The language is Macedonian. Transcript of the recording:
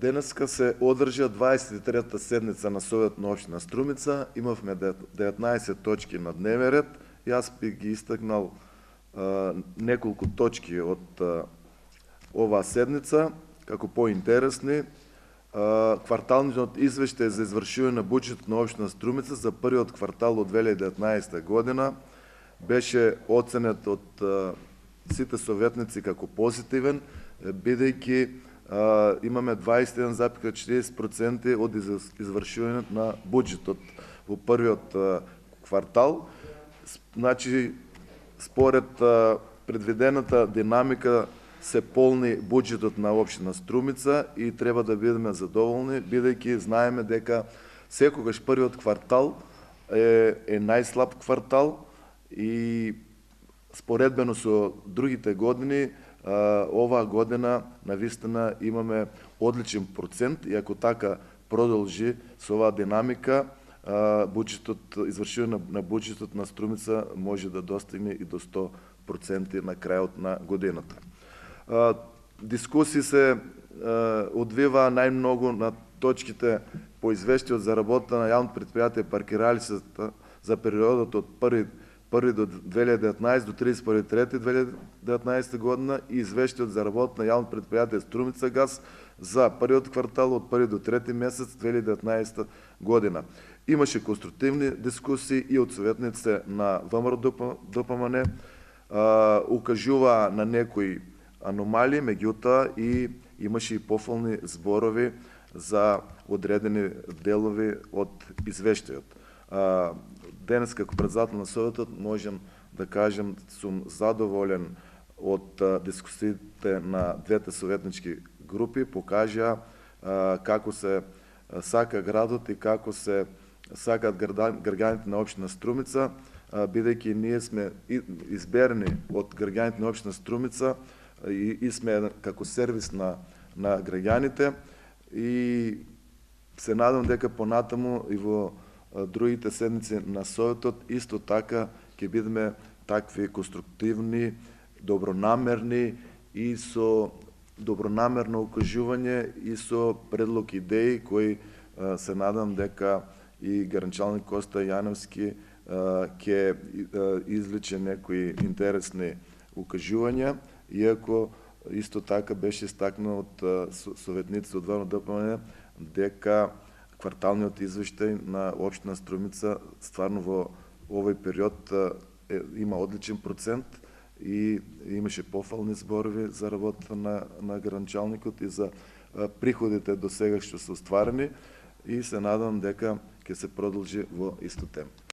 Денеска се одржа 23-та седница на Совет на община Струмица. Имавме 19 точки на дневен ред и аз би ги изтъкнал неколку точки от ова седница, како по-интересни. Кварталниот извештај за извршување на буџетот на општина Струмица за првиот квартал од 2019 година беше оценет од сите советници како позитивен, бидејќи имаме 21,40% од извршувањето на буџетот во првиот квартал. Значи, според предвидената динамика се полни буџетот на општина Струмица и треба да бидеме задоволни, бидејќи знаеме дека секогаш првиот квартал е најслаб квартал и споредбено со другите години, оваа година навистина имаме одличен процент и ако така продолжи со оваа динамика, извршување на буџетот на Струмица може да достигне и до 100% на крајот на годината. Дискусии се одвива најмногу на точките по извештајот за работа на јавното предпријатие паркиралишта за периодот од 1 до 2019 до 31.3.2019 година и извештајот за работа на јавното предпријатие Струмица газ за првиот квартал од 1 до 3 месец 2019 година. Имаше конструктивни дискусии и од советниците на ВМРО ДПМН, укажува на некои аномалии, меѓутоа и имаше и пофални зборови за одредени делови од извештајот. Денес како председател на Советот можем да кажем сум задоволен од дискусиите на двете советнички групи, покажаа како се сака градот и како се сакаат граѓаните на општина Струмица, бидејќи ние сме изберени од граѓаните на општина Струмица и сме како сервис на граѓаните и се надам дека понатаму и во другите седници на Советот исто така ќе бидеме такви конструктивни, добронамерни и со добронамерно укажување и со предлог идеи кои се надам дека и граничалник Коста Јановски ќе извлече некои интересни укажувања, иако исто така беше истакнато од советници од ВМРО ДПМН дека кварталниот извештај на општина Струмица стварно во овој период има одличен процент и имаше пофални зборови за работата на граничалникот и за приходите до сега што се остварени и се надам дека ќе се продолжи во исто темп.